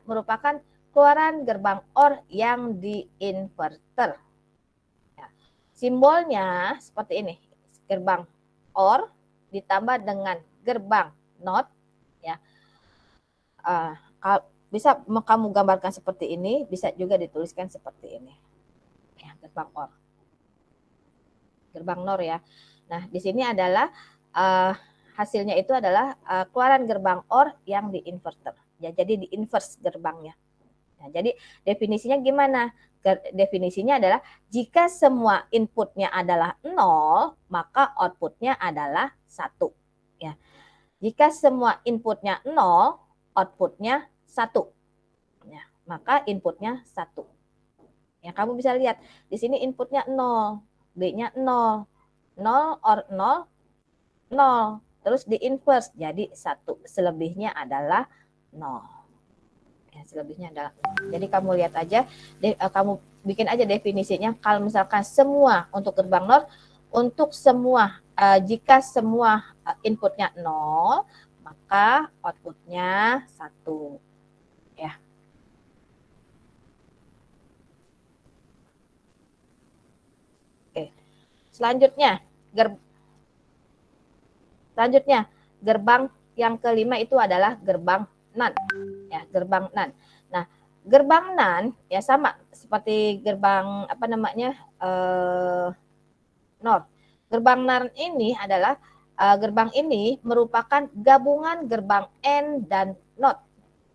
merupakan keluaran gerbang OR yang diinverter. Ya. Simbolnya seperti ini, gerbang OR ditambah dengan gerbang NOT. Ya. Bisa kamu gambarkan seperti ini, bisa juga dituliskan seperti ini. Ya, gerbang OR. Gerbang NOR ya. Nah, di sini adalah hasilnya itu adalah keluaran gerbang OR yang diinverter. Ya, jadi diinverse gerbangnya. Nah, jadi definisinya gimana? Definisinya adalah jika semua inputnya adalah 0, maka outputnya adalah 1. Ya. Jika semua inputnya 0, outputnya 1. Ya, maka inputnya 1. Ya, kamu bisa lihat di sini inputnya 0, B-nya 0. 0 or 0, 0. Terus di inverse jadi 1. Selebihnya adalah 0. Ya, selebihnya adalah 0. Jadi kamu lihat aja, kamu bikin aja definisinya. Kalau misalkan semua untuk gerbang NOR, untuk semua jika semua inputnya 0, maka outputnya 1. Ya. Oke. Selanjutnya, gerbang yang kelima itu adalah gerbang NAND. Ya, gerbang NAND. Nah, gerbang NAND ya sama seperti gerbang NOR. Gerbang NAND ini adalah gerbang ini merupakan gabungan gerbang AND dan NOT.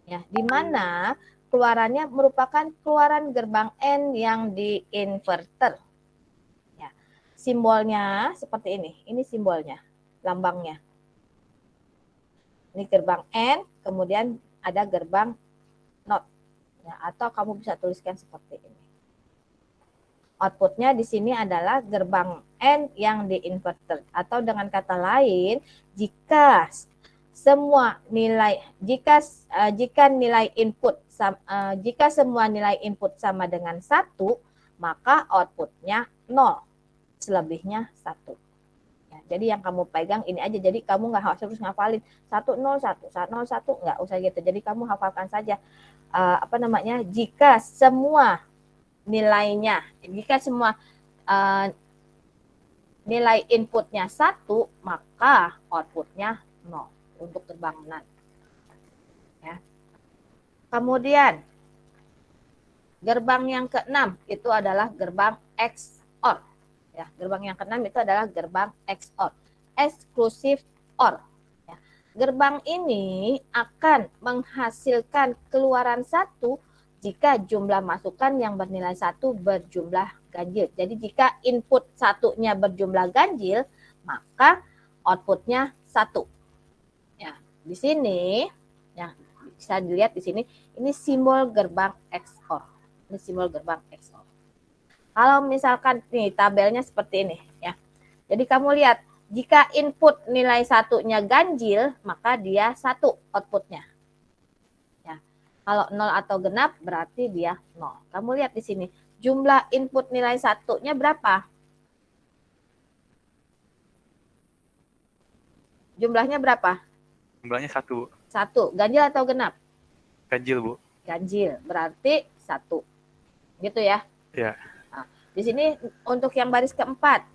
Ya, di mana keluarannya merupakan keluaran gerbang AND yang diinverter. Ya. Simbolnya seperti ini. Ini simbolnya, lambangnya. Ini gerbang N, kemudian ada gerbang NOT. Ya, atau kamu bisa tuliskan seperti ini. Outputnya di sini adalah gerbang N yang diinverter. Atau dengan kata lain, jika semua nilai jika nilai input jika semua nilai input sama dengan 1, maka outputnya 0. Selebihnya 1. Ya, jadi yang kamu pegang ini aja. Jadi kamu nggak harus ngafalin 101, 101, nggak usah gitu. Jadi kamu hafalkan saja jika semua nilainya, jika semua nilai inputnya 1, maka outputnya 0 untuk gerbang NAND. Ya. Kemudian gerbang yang keenam itu adalah gerbang XOR. Ya, gerbang yang keenam itu adalah gerbang XOR, exclusive OR. Ya. Gerbang ini akan menghasilkan keluaran 1 jika jumlah masukan yang bernilai 1 berjumlah ganjil. Jadi jika input 1-nya berjumlah ganjil, maka outputnya 1. Ya, di sini ya bisa dilihat di sini ini simbol gerbang XOR. Ini simbol gerbang XOR. Kalau misalkan nih tabelnya seperti ini ya. Jadi kamu lihat jika input nilai 1-nya ganjil, maka dia 1 outputnya. Ya. Kalau 0 atau genap berarti dia 0. Kamu lihat di sini jumlah input nilai 1-nya berapa? Jumlahnya berapa? Jumlahnya 1. 1. Ganjil atau genap? Ganjil, Bu. Ganjil. Berarti 1. Gitu ya? Ya. Nah, di sini untuk yang baris keempat,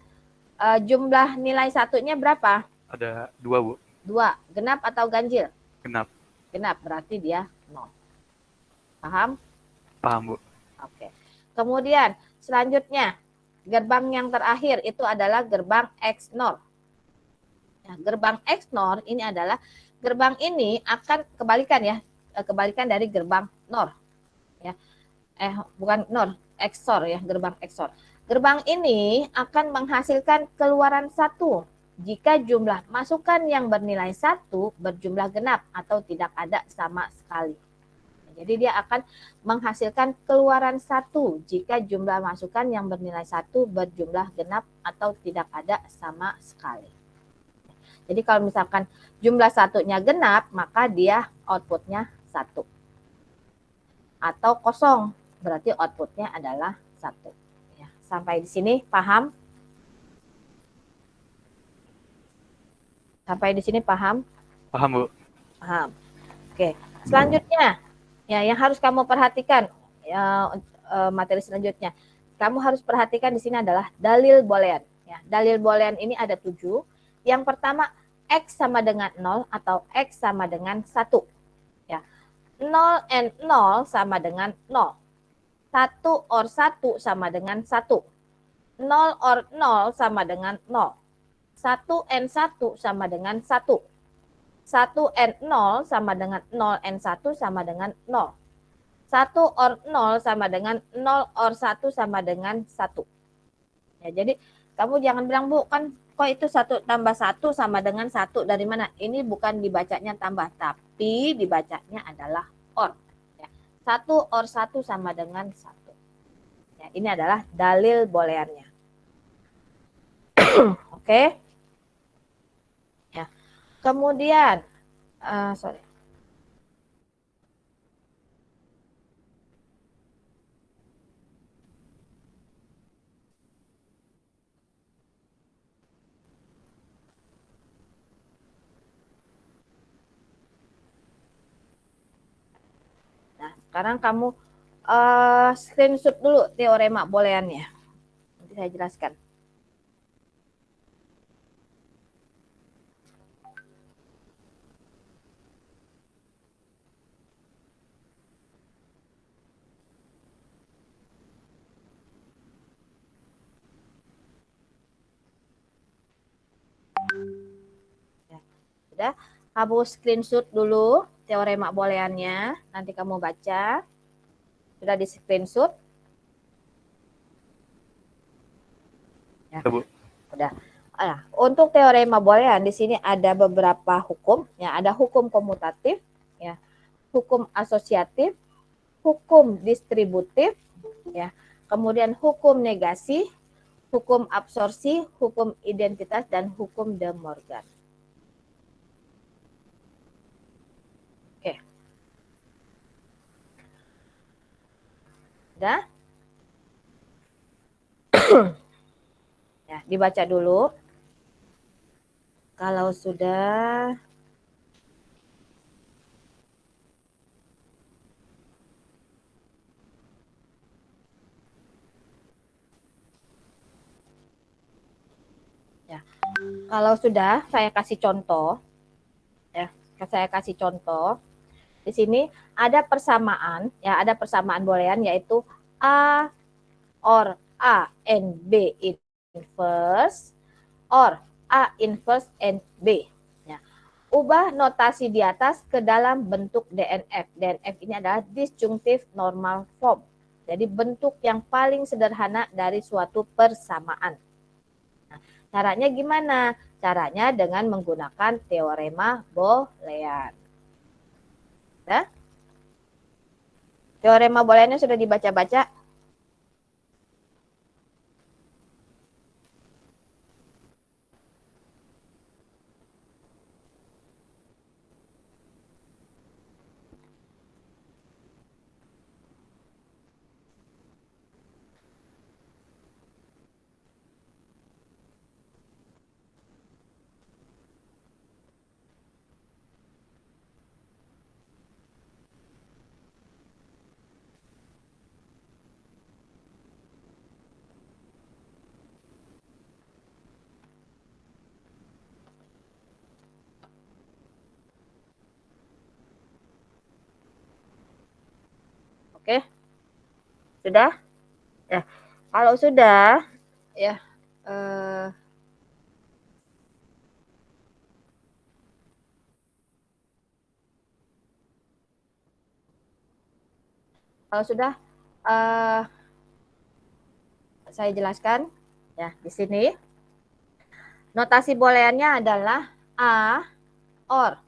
jumlah nilai 1-nya berapa? Ada 2, Bu. 2. Genap atau ganjil? Genap. Genap, berarti dia 0. Paham? Paham, Bu. Oke. Kemudian, selanjutnya, gerbang yang terakhir itu adalah gerbang XNOR. Nah, gerbang XNOR ini adalah, gerbang ini akan kebalikan ya, kebalikan dari gerbang NOR. Ya. Bukan NOR, XOR ya, gerbang XOR. Gerbang ini akan menghasilkan keluaran 1 jika jumlah masukan yang bernilai 1 berjumlah genap atau tidak ada sama sekali. Jadi dia akan menghasilkan keluaran 1 jika jumlah masukan yang bernilai 1 berjumlah genap atau tidak ada sama sekali. Jadi kalau misalkan jumlah 1-nya genap, maka dia outputnya 1. Atau kosong, berarti outputnya adalah 1. Ya, sampai di sini paham? Sampai di sini paham? Paham, Bu. Paham. Oke, selanjutnya Ya, yang harus kamu perhatikan ya, materi selanjutnya. Kamu harus perhatikan di sini adalah dalil boolean. Ya, dalil boolean ini ada 7. Yang pertama, X sama dengan 0 atau X sama dengan 1. Ya. 0 and 0 sama dengan 0. 1 or 1 sama dengan 1. 0 or 0 sama dengan 0. 1 and 1 sama dengan 1. 1 and 0 sama dengan 0 and 1 sama dengan 0. 1 or 0 sama dengan 0 or 1 sama dengan 1. Ya, jadi kamu jangan bilang, Bu, kan kok itu 1 tambah 1 sama dengan 1 dari mana? Ini bukan dibacanya tambah, tapi dibacanya adalah or. Ya. 1 or 1 sama dengan 1. Ya, ini adalah dalil booleannya. Oke. Ya. Kemudian, sorry. Nah, sekarang kamu screenshot dulu teorema booleannya. Nanti saya jelaskan. Ya, sudah, kamu screenshot dulu teorema booleannya, nanti kamu baca. Sudah di screenshot? Ya, Bu. udah. Nah, untuk teorema boolean di sini ada beberapa hukum, ya, ada hukum komutatif, ya, hukum asosiatif, hukum distributif, ya, kemudian hukum negasi, hukum absorpsi, hukum identitas, dan hukum De Morgan. Oke. Udah? Ya, dibaca dulu. Kalau sudah, ya, kalau sudah saya kasih contoh, ya, saya kasih contoh. Di sini ada persamaan, ya, ada persamaan boolean yaitu A or A and B inverse or A inverse and B. Ya. Ubah notasi di atas ke dalam bentuk DNF. DNF ini adalah disjunctive normal form. Jadi bentuk yang paling sederhana dari suatu persamaan. Nah, caranya gimana? Caranya dengan menggunakan teorema boolean. Ya? Teorema booleannya sudah dibaca-baca? Oke, sudah? Ya, kalau sudah, ya, kalau sudah, saya jelaskan. Ya, di sini notasi booleannya adalah A or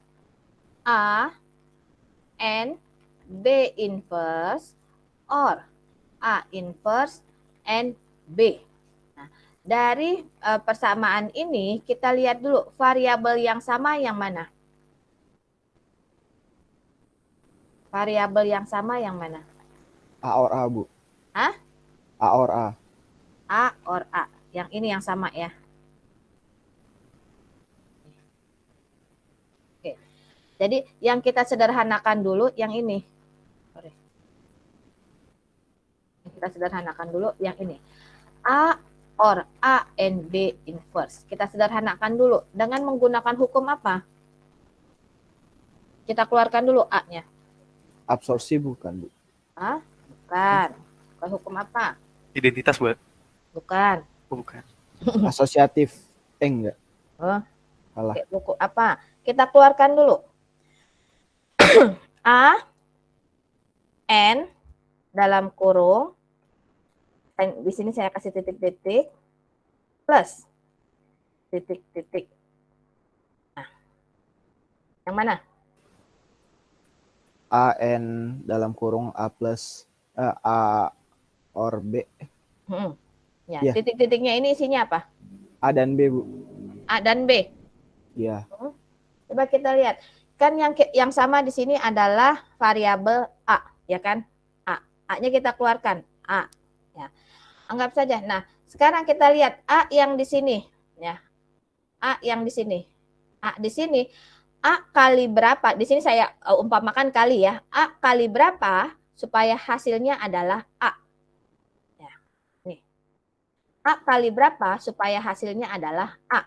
A and B inverse or A inverse and B. Nah, dari persamaan ini kita lihat dulu variabel yang sama yang mana? Variabel yang sama yang mana? A or A, Bu. Hah? A or A. A or A. Yang ini yang sama ya. Oke. Jadi yang kita sederhanakan dulu yang ini. Kita sederhanakan dulu yang ini. A or A and B inverse. Kita sederhanakan dulu. Dengan menggunakan hukum apa? Kita keluarkan dulu A-nya. Absorpsi bukan, Bu. Bukan. Bukan hukum apa? Identitas, Bu. Bukan. Oh, bukan. Asosiatif. Enggak. Oh, Salah. oke, hukum apa? Kita keluarkan dulu. A, N, dalam kurung. Di sini saya kasih titik-titik. Plus. Titik-titik. Nah, yang mana? AN dalam kurung A plus A or B. Ya, Iya. titik-titiknya ini isinya apa? A dan B, Bu. A dan B. Iya. Coba kita lihat. Kan yang sama di sini adalah variabel A, ya kan? A. A-nya kita keluarkan. A. Ya. Anggap saja. Nah, sekarang kita lihat A yang di sini, ya. A yang di sini. A di sini. A kali berapa? Di sini saya umpamakan kali ya. A kali berapa supaya hasilnya adalah A. Ya. Nih. A kali berapa supaya hasilnya adalah A?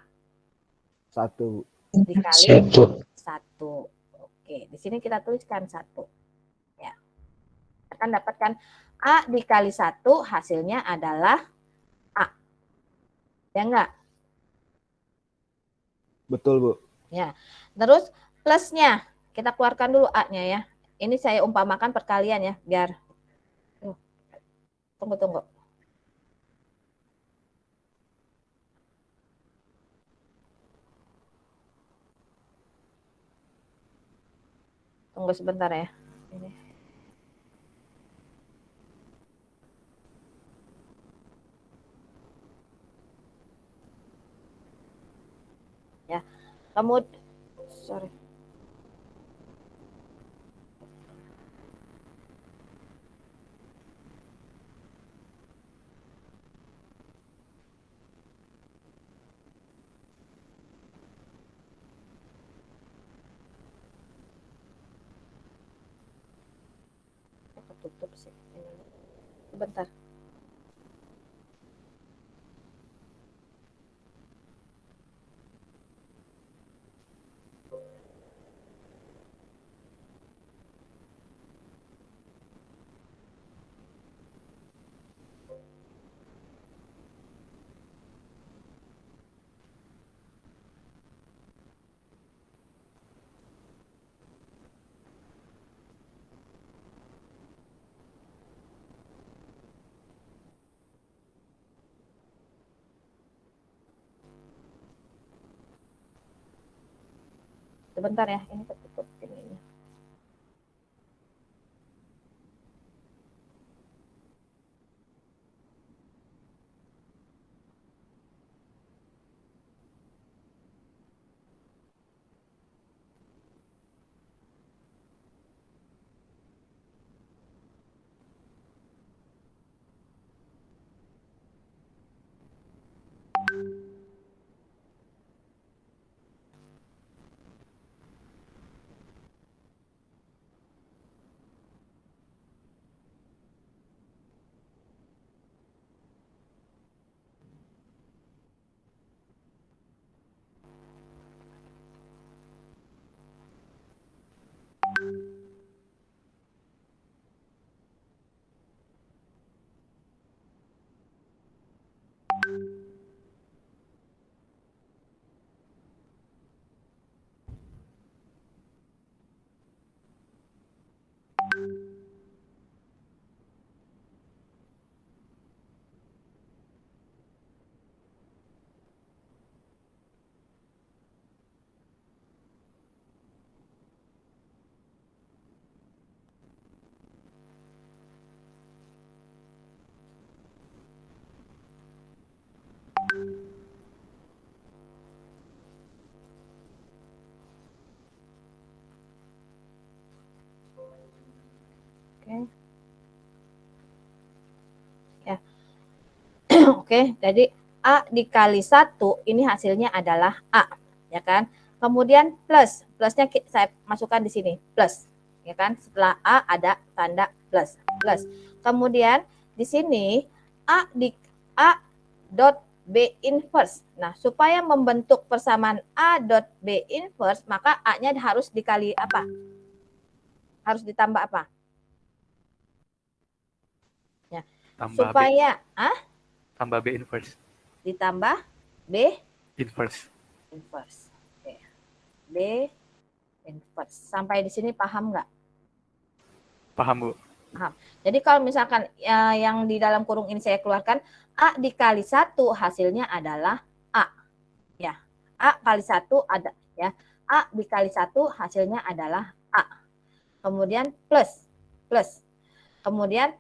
1. Dikali 1. Oke, di sini kita tuliskan 1. Ya. Akan dapatkan A dikali 1 hasilnya adalah A. Ya enggak? Betul, Bu. Ya. Terus plusnya kita keluarkan dulu A-nya ya. Ini saya umpamakan perkalian ya, biar tunggu. Tunggu sebentar ya. Ini. Ya. Sorry. Tutup sih. Sebentar. Sebentar ya, ini tertutup ini. Oke. Ya. Oke, jadi A dikali 1 ini hasilnya adalah A, ya kan? Kemudian plusnya saya masukkan di sini, plus, ya kan? Setelah A ada tanda plus. Kemudian di sini A dot B inverse. Nah, supaya membentuk persamaan A dot B inverse, maka A-nya harus dikali apa? Harus ditambah apa? Ya. Tambah Supaya tambah B inverse. ditambah B Inverse. inverse. Oke. B inverse. Sampai di sini paham nggak? Paham, Bu. Paham. Jadi kalau misalkan yang di dalam kurung ini saya keluarkan, A dikali 1 hasilnya adalah A. Ya. A kali 1 ada ya. A dikali 1 hasilnya adalah A. Kemudian plus. Kemudian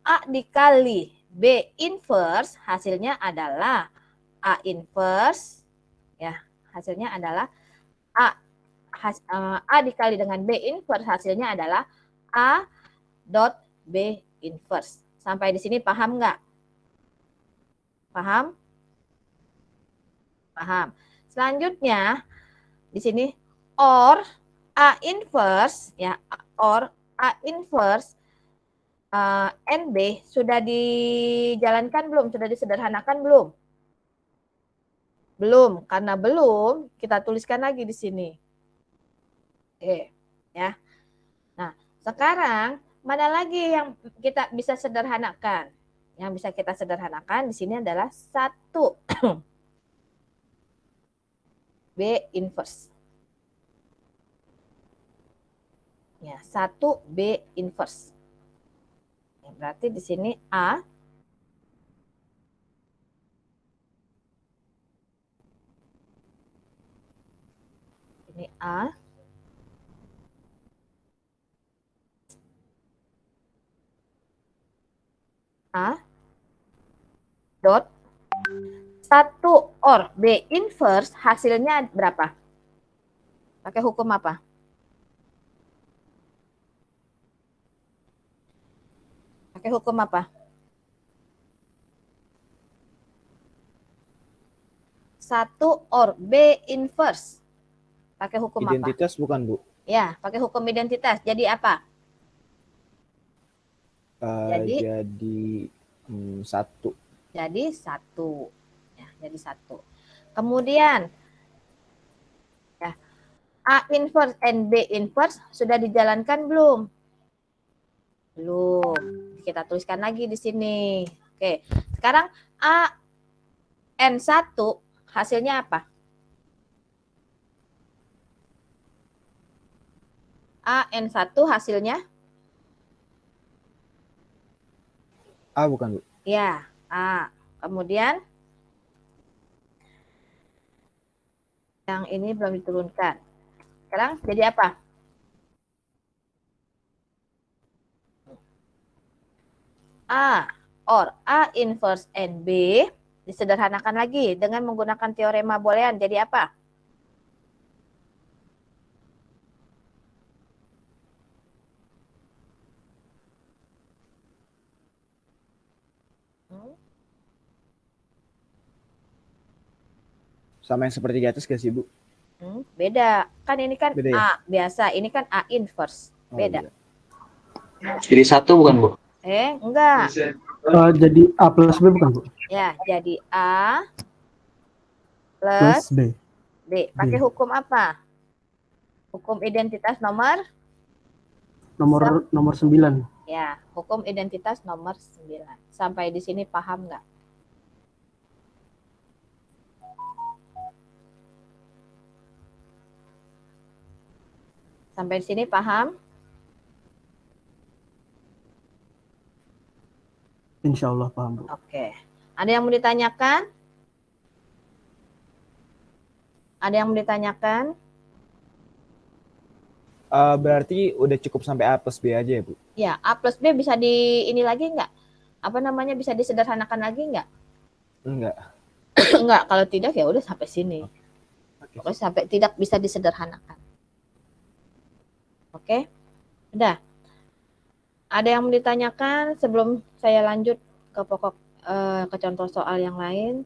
A dikali B inverse hasilnya adalah A inverse. Ya, hasilnya adalah A dikali dengan B inverse hasilnya adalah A dot B inverse. Sampai di sini paham nggak? Paham? Paham. Selanjutnya di sini or A inverse ya, or A inverse NB sudah dijalankan belum? Sudah disederhanakan belum? Belum, karena belum kita tuliskan lagi di sini. Oke, ya. Nah, sekarang mana lagi yang kita bisa sederhanakan? Yang bisa kita sederhanakan di sini adalah 1 B inverse. Ya, 1 B inverse. Ya, berarti di sini A ini A dot 1 or B inverse hasilnya berapa? Pakai hukum apa? Pakai hukum apa? 1 or B inverse. Pakai hukum Identitas apa? bukan, Bu? Ya, pakai hukum identitas. Jadi apa? Jadi 1. Jadi 1. Ya, jadi 1. Kemudian ya, A inverse and B inverse sudah dijalankan belum? Belum. Kita tuliskan lagi di sini. Oke. Sekarang A N1 hasilnya apa? A N1 hasilnya? A bukan, Bu? Ya, A. Kemudian yang ini belum diturunkan. Sekarang jadi apa? A or A inverse NB disederhanakan lagi dengan menggunakan teorema Boolean. Jadi apa? Sama yang seperti di atas gak sih, Bu? Beda. Kan ini kan Beda ya? A biasa, ini kan A inverse. Beda. Iya. Jadi 1 bukan, Bu? Enggak. Jadi A plus B bukan, Bu? Ya, jadi A Plus plus B. B. Pakai hukum apa? Hukum identitas nomor? Nomor 9. Ya, hukum identitas nomor 9. Sampai di sini paham nggak? Sampai di sini paham? Insya Allah paham, Bu. Oke. Ada yang mau ditanyakan? Ada yang mau ditanyakan? Berarti udah cukup sampai A plus B aja ya, Bu? Ya, A plus B bisa di ini lagi nggak? Apa namanya, bisa disederhanakan lagi nggak? Enggak. Enggak, kalau tidak ya udah sampai sini. Oke. Pokoknya sampai tidak bisa disederhanakan. Oke? Udah. Ada yang mau ditanyakan sebelum saya lanjut ke pokok ke contoh soal yang lain?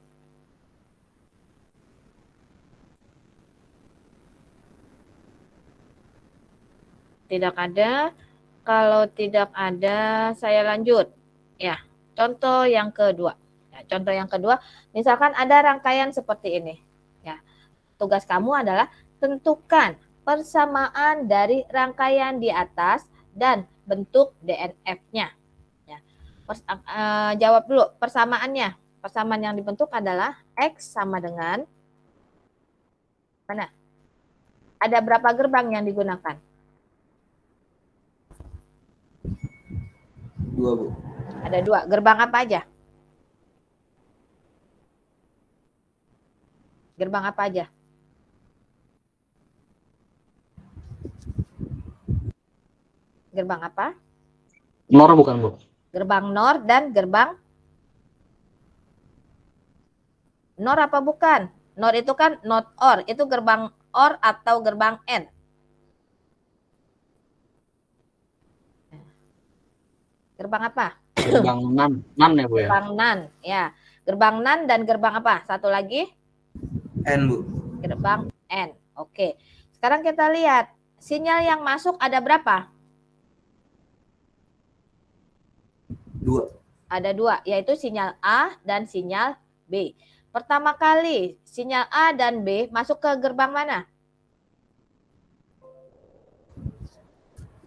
Tidak ada. Kalau tidak ada, saya lanjut. Ya. Contoh yang kedua. Ya, contoh yang kedua, misalkan ada rangkaian seperti ini. Ya, tugas kamu adalah tentukan persamaan dari rangkaian di atas dan bentuk DNF-nya. Ya. Jawab dulu persamaannya. Persamaan yang dibentuk adalah X sama dengan mana? Ada berapa gerbang yang digunakan? 2, Bu. Ada 2. Gerbang apa aja? Gerbang apa aja? Gerbang apa? Nor bukan, Bu? Gerbang NOR dan gerbang NOR apa bukan? NOR itu kan not OR, itu gerbang OR atau gerbang N. Gerbang apa? Gerbang NAN ya, Bu ya? Gerbang NAN, ya. Gerbang NAN dan gerbang apa? Satu lagi? N, Bu. Gerbang N. Oke. Sekarang kita lihat, sinyal yang masuk ada berapa? 2. Ada 2, yaitu sinyal A dan sinyal B. Pertama kali, sinyal A dan B masuk ke gerbang mana?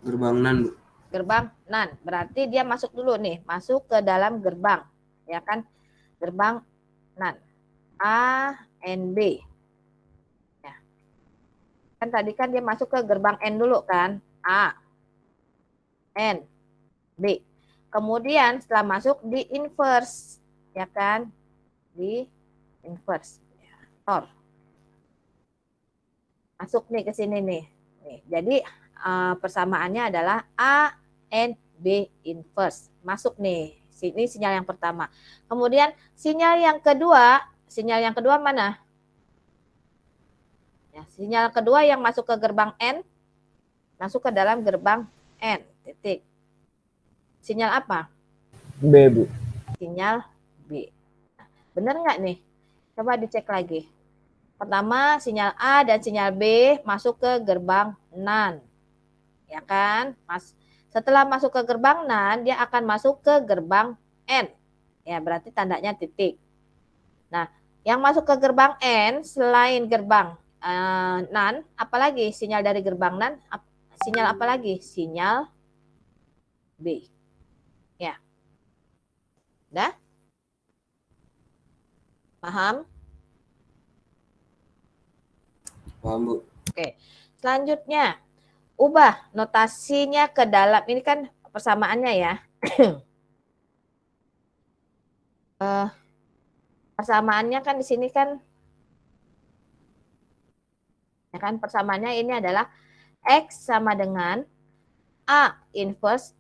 Gerbang NAN, Bu. Gerbang NAN. Berarti dia masuk dulu nih, masuk ke dalam gerbang. Ya kan? Gerbang NAN. A, N, B. Ya. Kan tadi kan dia masuk ke gerbang N dulu kan? A, N, B. Kemudian setelah masuk di inverse. Ya kan? Di inverse. OR. Masuk nih ke sini nih. Jadi persamaannya adalah A, N, B inverse. Masuk nih. Sini sinyal yang pertama. Kemudian sinyal yang kedua mana? Ya, sinyal kedua yang masuk ke gerbang N, masuk ke dalam gerbang N. Titik. Sinyal apa? B, Bu. Sinyal B. Benar nggak nih? Coba dicek lagi. Pertama, sinyal A dan sinyal B masuk ke gerbang NAN. Ya kan? Setelah masuk ke gerbang NAN, dia akan masuk ke gerbang N. Ya, berarti tandanya titik. Nah, yang masuk ke gerbang N selain gerbang NAN, apalagi sinyal dari gerbang NAN? Sinyal apa lagi? Sinyal B. Ya. Udah? Paham? Paham, Bu. Oke. Selanjutnya, ubah notasinya ke dalam, ini kan persamaannya ya. Persamaannya kan di sini kan, ya kan persamaannya ini adalah X sama dengan A inverse,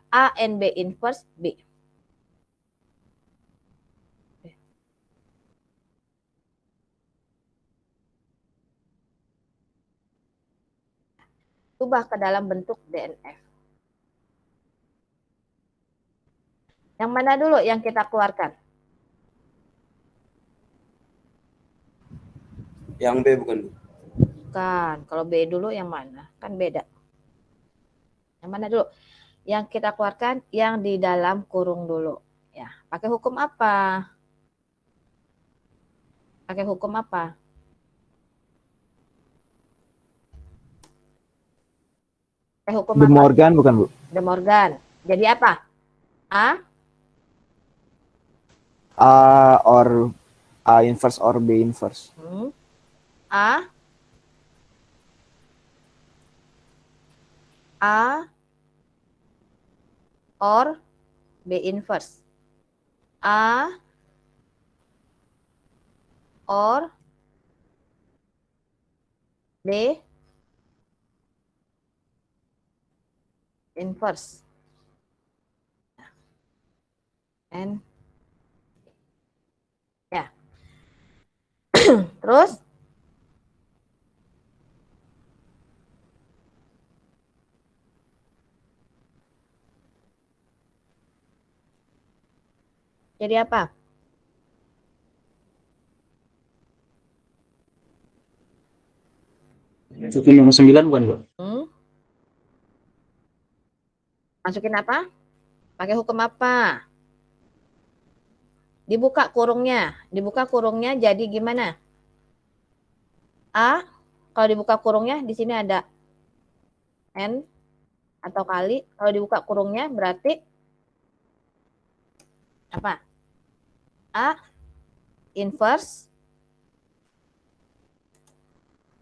A and B inverse B. Ubah ke dalam bentuk DNF. Yang mana dulu yang kita keluarkan? Yang B bukan, Bu? Bukan. Kalau B dulu yang mana? Kan beda. Yang mana dulu? Yang kita keluarkan yang di dalam kurung dulu. Ya, pakai hukum apa? Pakai hukum apa? Pakai hukum De apa? Morgan bukan, Bu? De Morgan. Jadi apa? A Or A inverse or B inverse. A or B inverse. A or B inverse. And ya. Terus jadi apa? Masukin yang 9 bukan, Bu? Masukin apa? Pakai hukum apa? Dibuka kurungnya jadi gimana? A, kalau dibuka kurungnya di sini ada N atau kali. Kalau dibuka kurungnya berarti apa? A inverse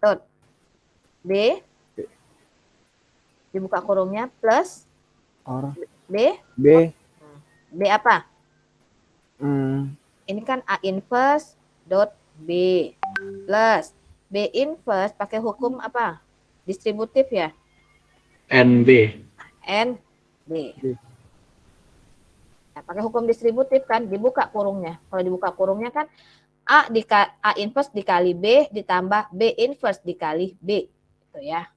dot B dibuka kurungnya plus Or B B. apa? Hmm, Ini kan A inverse dot B plus B inverse pakai hukum apa? Distributif ya? NB. N B. B. Nah, pakai hukum distributif kan dibuka kurungnya. Kalau dibuka kurungnya kan A inverse dikali B ditambah B inverse dikali B. Itu ya.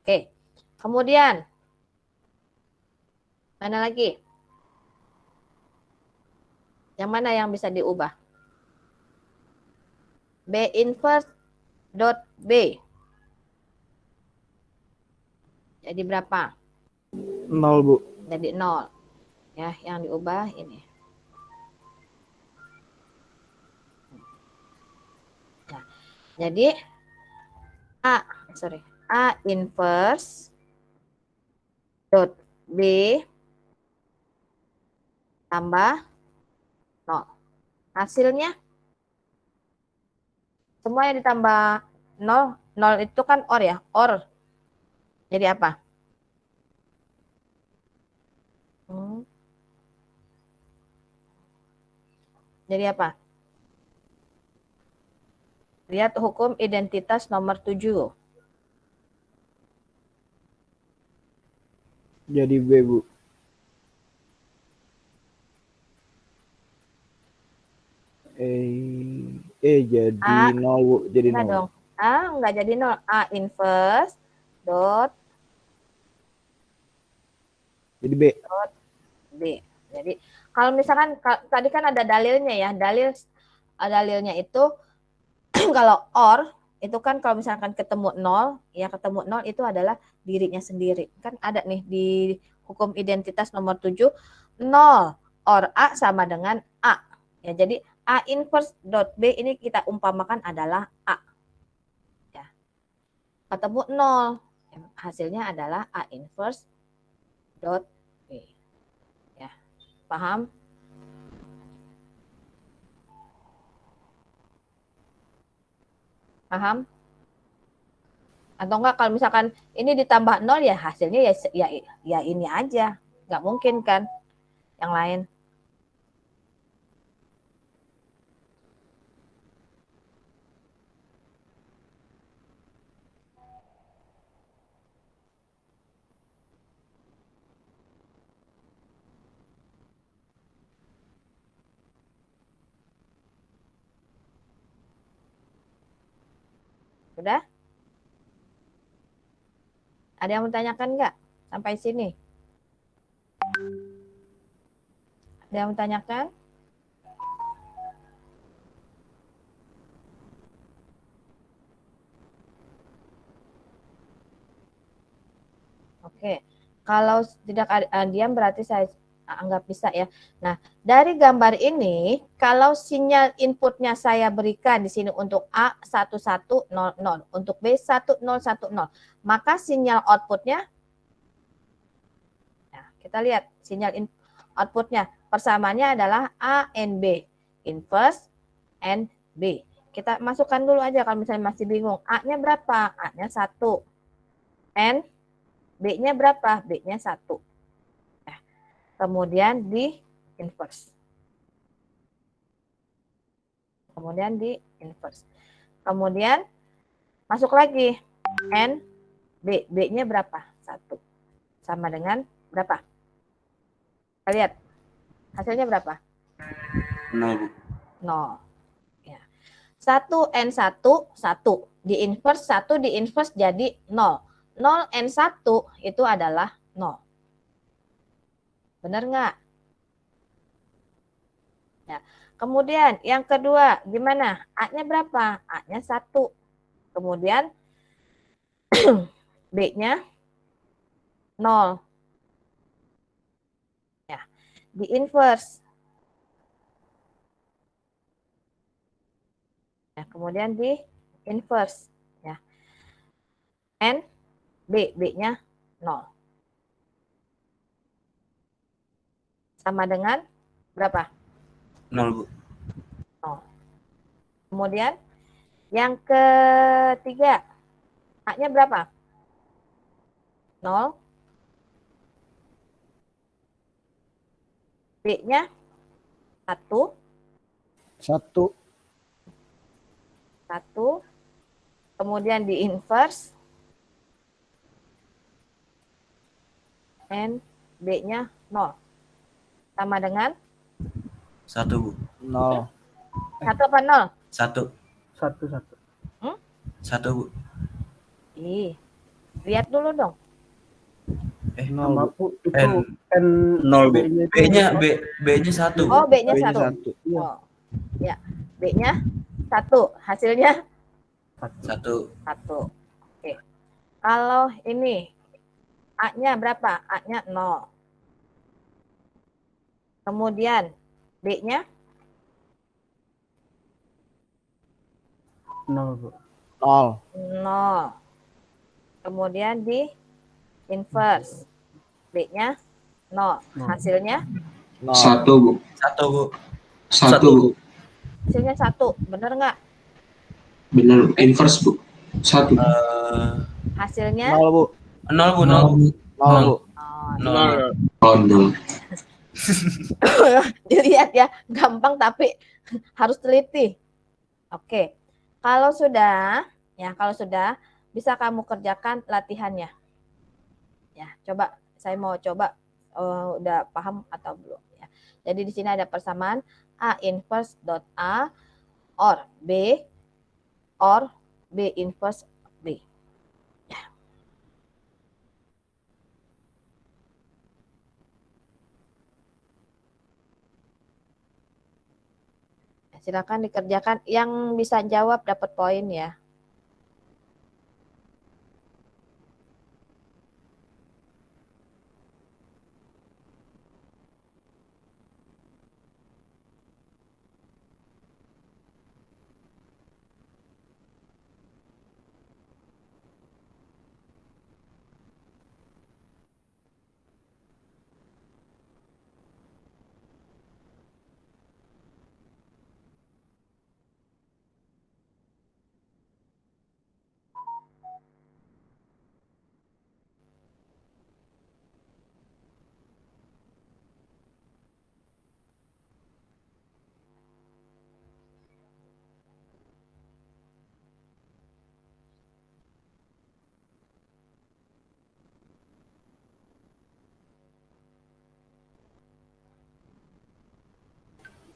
Oke. Kemudian mana lagi? Yang mana yang bisa diubah? B inverse dot B. Jadi berapa? 0, Bu. Jadi 0. Ya, yang diubah ini. Nah, jadi A inverse dot B tambah 0. Hasilnya semua yang ditambah 0, 0 itu kan OR ya, OR. Jadi apa? Jadi apa? Lihat hukum identitas nomor 7. Jadi B, Bu. Jadi A. 0, Bu. Jadi Enggak 0. dong. A enggak jadi 0. A inverse dot Jadi B. B. Jadi kalau misalkan tadi kan ada dalilnya ya. Dalilnya itu kalau OR itu kan kalau misalkan ketemu 0, ya ketemu 0 itu adalah dirinya sendiri. Kan ada nih di hukum identitas nomor 7, 0 OR A sama dengan A. Ya, jadi A inverse dot B ini kita umpamakan adalah A. Ya. Ketemu 0, hasilnya adalah A inverse dot B. Ya. Paham? Paham? Atau enggak kalau misalkan ini ditambah 0 ya hasilnya ya ini aja. Enggak mungkin kan yang lain. Udah? Ada yang menanyakan enggak sampai sini? Ada yang menanyakan? Oke. Kalau tidak diam berarti saya anggap bisa ya. Nah, dari gambar ini, kalau sinyal inputnya saya berikan di sini untuk A 1100, untuk B 1010, maka sinyal outputnya, nah, kita lihat sinyal outputnya, persamaannya adalah A and B, inverse and B. Kita masukkan dulu aja kalau misalnya masih bingung, A-nya berapa? A-nya 1, and B-nya berapa? B-nya 1. Kemudian di inverse. Kemudian masuk lagi N, B. B-nya berapa? 1. Sama dengan berapa? Kita lihat. Hasilnya berapa? 0, Bu. 0. Ya. 1 N1, 1. Di inverse jadi 0. 0 N1 itu adalah 0. Benar nggak? Ya. Kemudian yang kedua, gimana? A-nya berapa? A-nya 1. Kemudian B-nya 0. Ya. Di inverse. Ya, kemudian di inverse ya. N B-nya 0. Sama dengan berapa? 0 Bu. 0. Kemudian yang ketiga, A-nya berapa? 0. B-nya 1. 1. 1. Kemudian di inverse N B-nya 0. Sama dengan 1 Bu. 0. 1 apa 0? 1. 1. 1 Bu. Ih, lihat dulu dong. 0, Sama Bu. Bu, itu N 0 Bu. B-nya itu B-nya 1 Bu. Oh, B-nya B-nya 1. 1. Iya. Oh, ya. B-nya 1. Hasilnya 1. 1. Oke. Kalau ini A-nya berapa? A-nya 0. Kemudian B-nya 0 Bu. 0. 0. Kemudian di inverse B-nya 0. Hasilnya 0. 1 Bu. 1 Bu. 1 Bu. hasilnya 1. Bener nggak? Benar. Inverse Bu. 1. Hasilnya 0, Bu. 0 Bu. 0 Bu. 0, Bu. 0. 0. Oh, 0. Dilihat ya, gampang tapi harus teliti. Oke. Kalau sudah, bisa kamu kerjakan latihannya. Ya, coba saya mau coba udah paham atau belum ya. Jadi di sini ada persamaan A inverse dot A or B inverse B. Ya. Silakan dikerjakan. Yang bisa jawab dapat poin ya.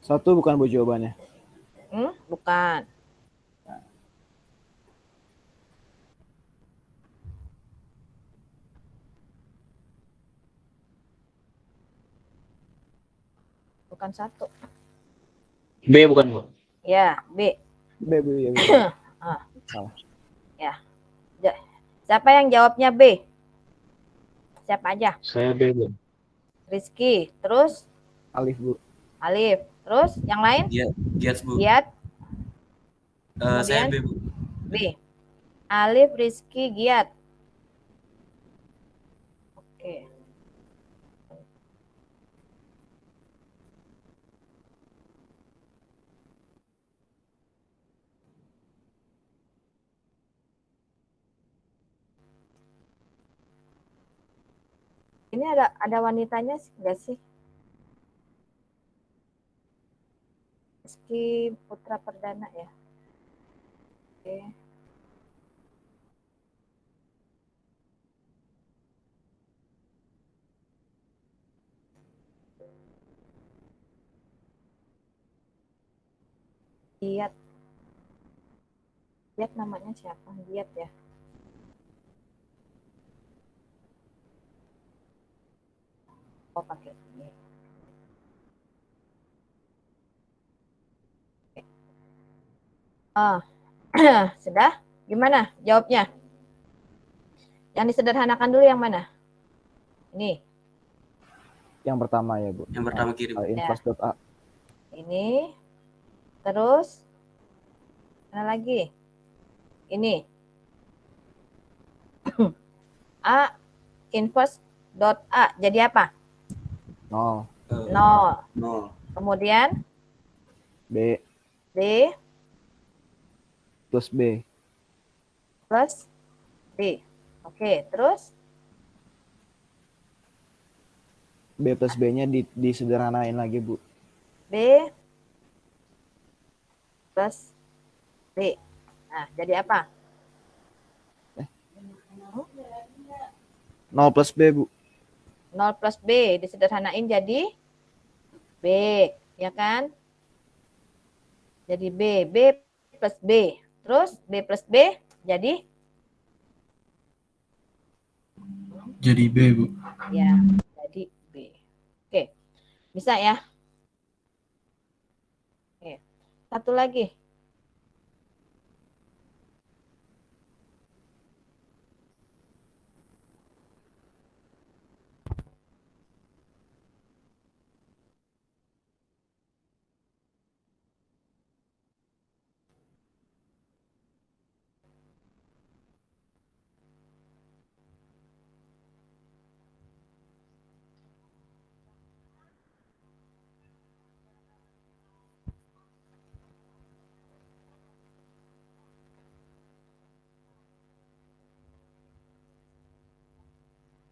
Satu bukan Bu jawabannya. Bukan. Bukan 1. B bukan Bu. Ya, B. B, Bu. Ya, Bu. Salah. Ya. Siapa yang jawabnya B? Siapa aja? Saya B Bu. Rizky. Terus Alif, Bu. Alif. Terus yang lain? Giat Bu. Giat. Saya B Bu. B. Alif, Rizky, Giat. Oke. Ini ada wanitanya enggak sih? Rizky Putra Perdana ya. Oke. Giat. Giat namanya siapa? Giat ya. Oh, pakai ini. Sudah? Gimana jawabnya? Yang disederhanakan dulu yang mana? Ini. Yang pertama ya, Bu. Yang pertama kiri Bu. Inverse dot A. Ini. Terus Mana lagi? Ini. A inverse dot A. Jadi apa? 0. 0. 0. Kemudian B B plus B. plus B. Oke, terus B plus B-nya disederhanain lagi, Bu. B plus B. Nah, jadi apa? 0 plus B, Bu. 0 plus B disederhanain jadi B, ya kan? Jadi B plus B. Terus B plus B jadi Jadi B, Bu. ya, jadi B. Oke. Bisa ya? Oke. Satu lagi.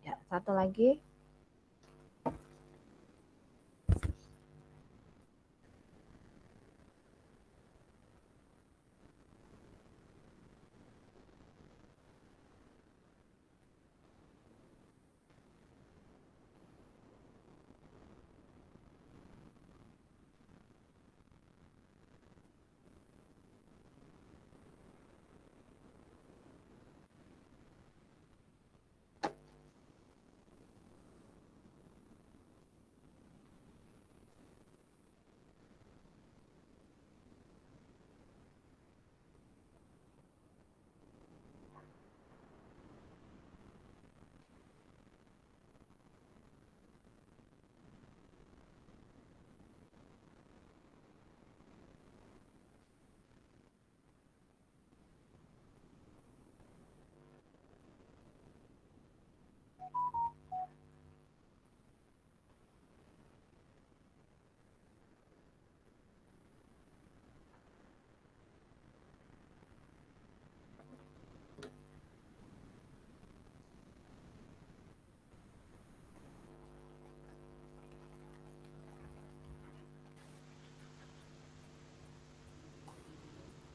Ya, satu lagi.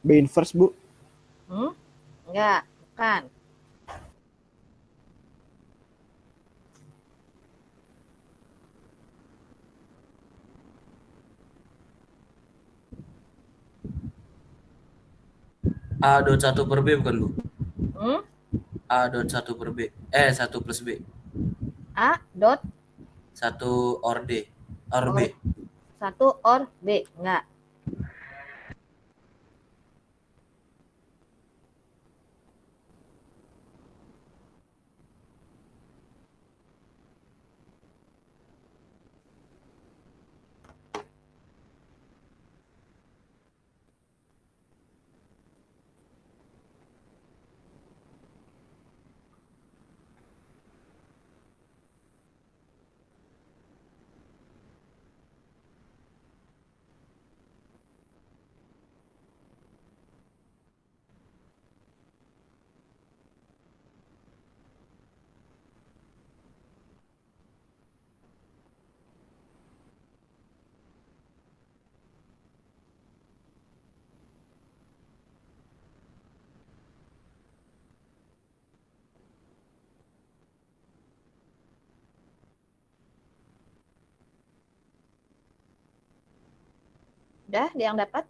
B inverse, Bu. Enggak, bukan. A dot 1 per B bukan, Bu? Hmm? A dot 1 per B. 1 plus B. A dot 1 or D. Or B. 1 or B. Enggak. Udah, dia yang dapat?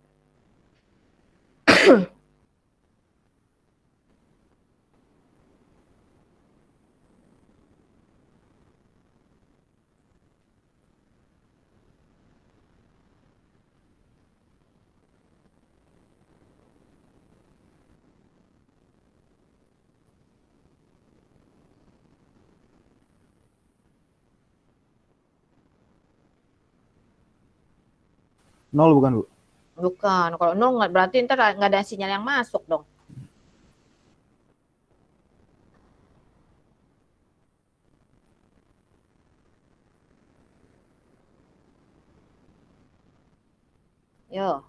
Nol bukan, Bu? Bukan. Kalau nol nggak berarti ntar nggak ada sinyal yang masuk dong. Yo.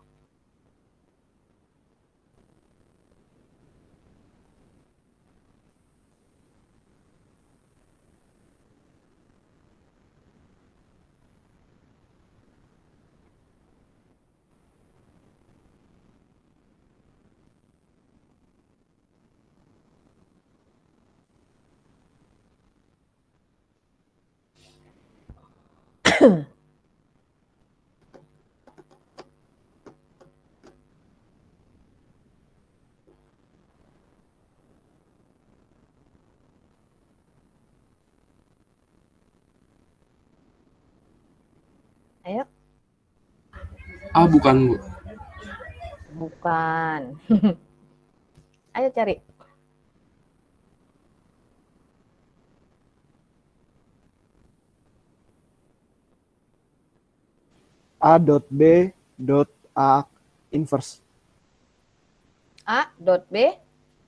Ayo. A bukan, Bu. Bukan. Ayo cari. A dot B dot A inverse. A dot B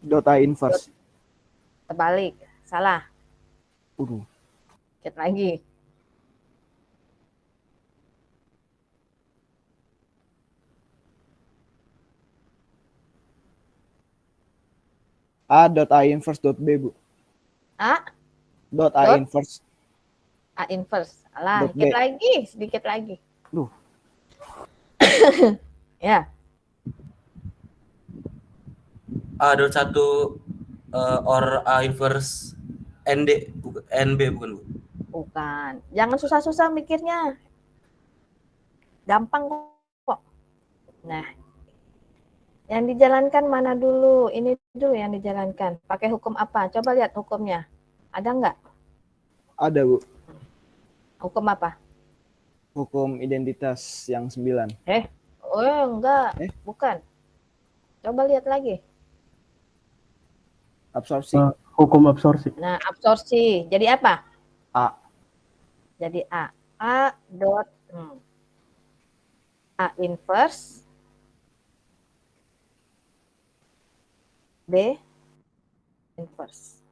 Dot A inverse. terbalik. Salah. Waduh. Cek lagi. A dot A inverse dot B, Bu. A Dot A Dot? inverse. A inverse. Salah. Dot Dikit B. lagi, sedikit lagi. Duh. Ya. A dot 1 or A inverse ND bukan NB bukan, Bu. Bukan. Jangan susah-susah mikirnya. Gampang kok. Nah, yang dijalankan mana dulu? Ini dulu yang dijalankan. Pakai hukum apa? Coba lihat hukumnya. Ada nggak? Ada, Bu. Hukum apa? Hukum identitas yang 9. Oh, enggak. Bukan. Coba lihat lagi. Absorpsi. Hukum absorpsi. Nah, absorpsi. Jadi apa? A. Jadi A. A dot A inverse B inverse.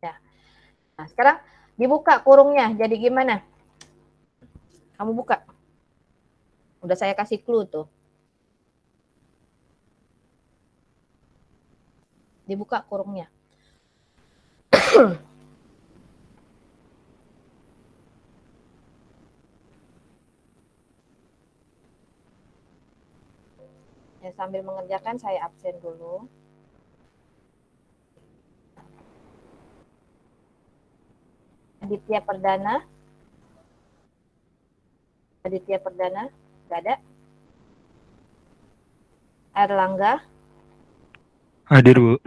Ya. Nah, sekarang dibuka kurungnya. Jadi gimana? Kamu buka. Udah saya kasih clue tuh. Dibuka kurungnya. Ya, sambil mengerjakan saya absen dulu. Aditya Perdana. Aditya Perdana. Gak ada. Erlangga Hadir, Bu.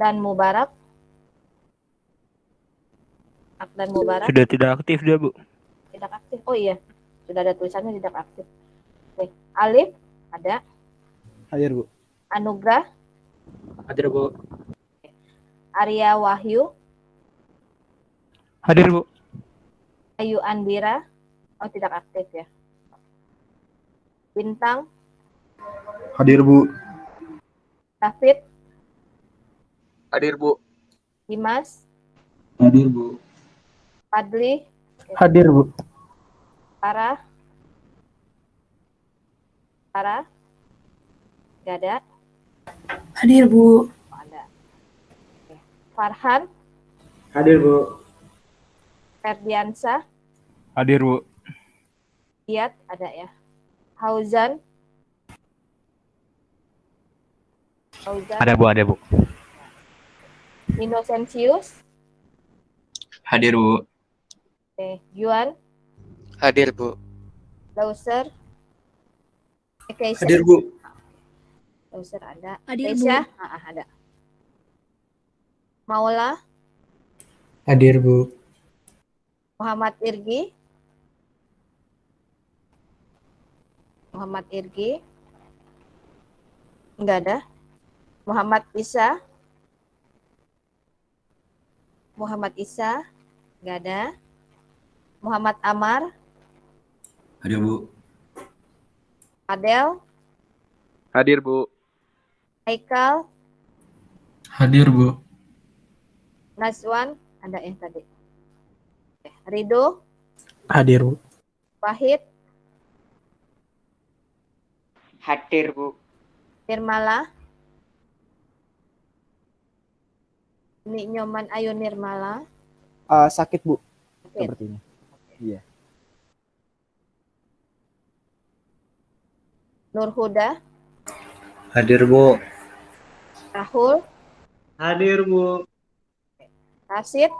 dan Mubarak. Akdan Mubarak Sudah tidak aktif dia, Bu. tidak aktif. Oh iya, sudah ada tulisannya tidak aktif. Oke. Alif ada. Hadir, Bu. Anugrah, Hadir, Bu. Arya Wahyu, Hadir, Bu. Ayu Andira. Oh, tidak aktif ya. Bintang, Hadir, Bu. David, Hadir, Bu. Dimas, Hadir, Bu. Fadli, Hadir, Bu. Sarah, gak ada. Hadir, Bu. Oh, ada. Oke. Farhan, Hadir, Bu. Ferdiansa, Hadir, Bu. Diat ada ya. Hauzan, Ada, Bu, ada, Bu. Innocentius, Hadir, Bu. Juan, Hadir, Bu. Lauser, Keisha. Hadir, Bu. Lauser ada. Hadir, Bu. Keisha, ada. Maula, Hadir, Bu. Muhammad Irgi, enggak ada. Muhammad Isa, Nggak ada. Muhammad Amar, Hadir, Bu. Adel, Hadir, Bu. Haikal, Hadir, Bu. Nazwan, ada tadi. Rido, Hadir, Bu. Wahid, Hadir, Bu. Nirmala, Nik Nyoman Ayu Nirmala, Sakit Bu, Sakit. sepertinya. Iya. Nur Huda, Hadir, Bu. Rahul, Hadir, Bu. Rashid,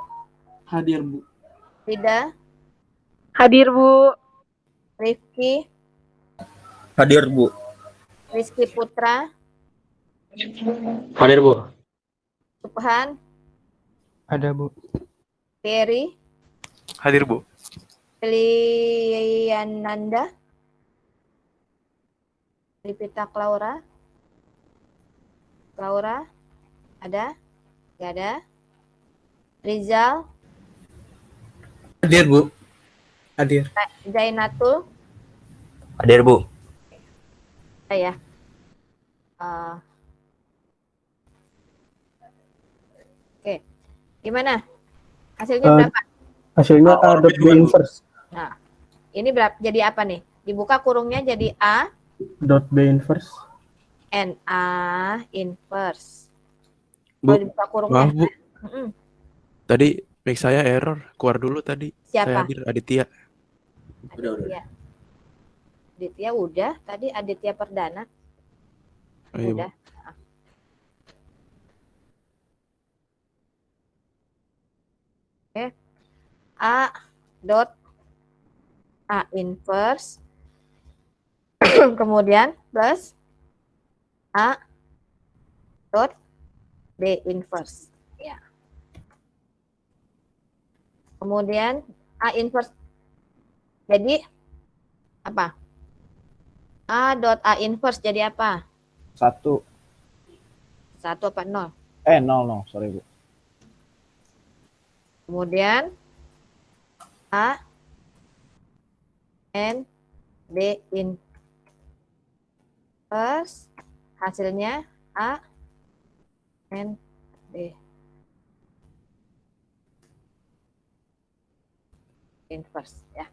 Hadir, Bu. Rida, Hadir, Bu. Rifki, Hadir, Bu. Rizky Putra, Hadir, Bu. Subhan, Ada, Bu. Ferry, Hadir, Bu. Liananda, Lipita Klaura, ada? Gak ada. Rizal, Hadir, Bu. Hadir. Zainatul, Hadir, Bu. ya. Oke, gimana? Hasilnya berapa? Hasilnya A dot B inverse. Nah, ini berapa? Jadi apa nih? Dibuka kurungnya jadi A Dot B inverse. N A inverse. Bu, Kalau dibuka kurungnya. maaf Bu, Mm-mm. tadi mic saya error, keluar dulu tadi. Saya Siapa? hadir Aditya. Udah. Aditya udah. Tadi Aditya Perdana. Oh, iya, Bu. Udah. Oke. A dot A inverse. Kemudian plus A dot B inverse. Ya. Kemudian A inverse. Jadi apa? A dot A inverse jadi apa? 1. 1 apa 0? 0, sorry Bu. Kemudian A N B inverse. Hasilnya A N B inverse ya.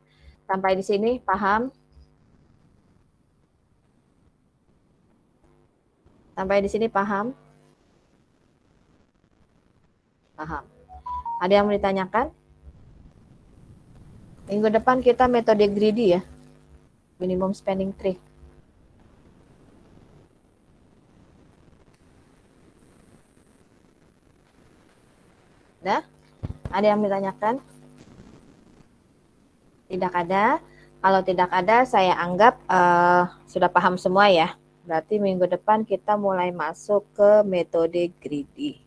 Sampai di sini paham? Sampai di sini paham? Paham. Ada yang mau ditanyakan? Minggu depan kita metode greedy ya. Minimum spending tree. Ada? Ada yang ditanyakan? Tidak ada. Kalau tidak ada, saya anggap sudah paham semua ya. Berarti minggu depan kita mulai masuk ke metode greedy.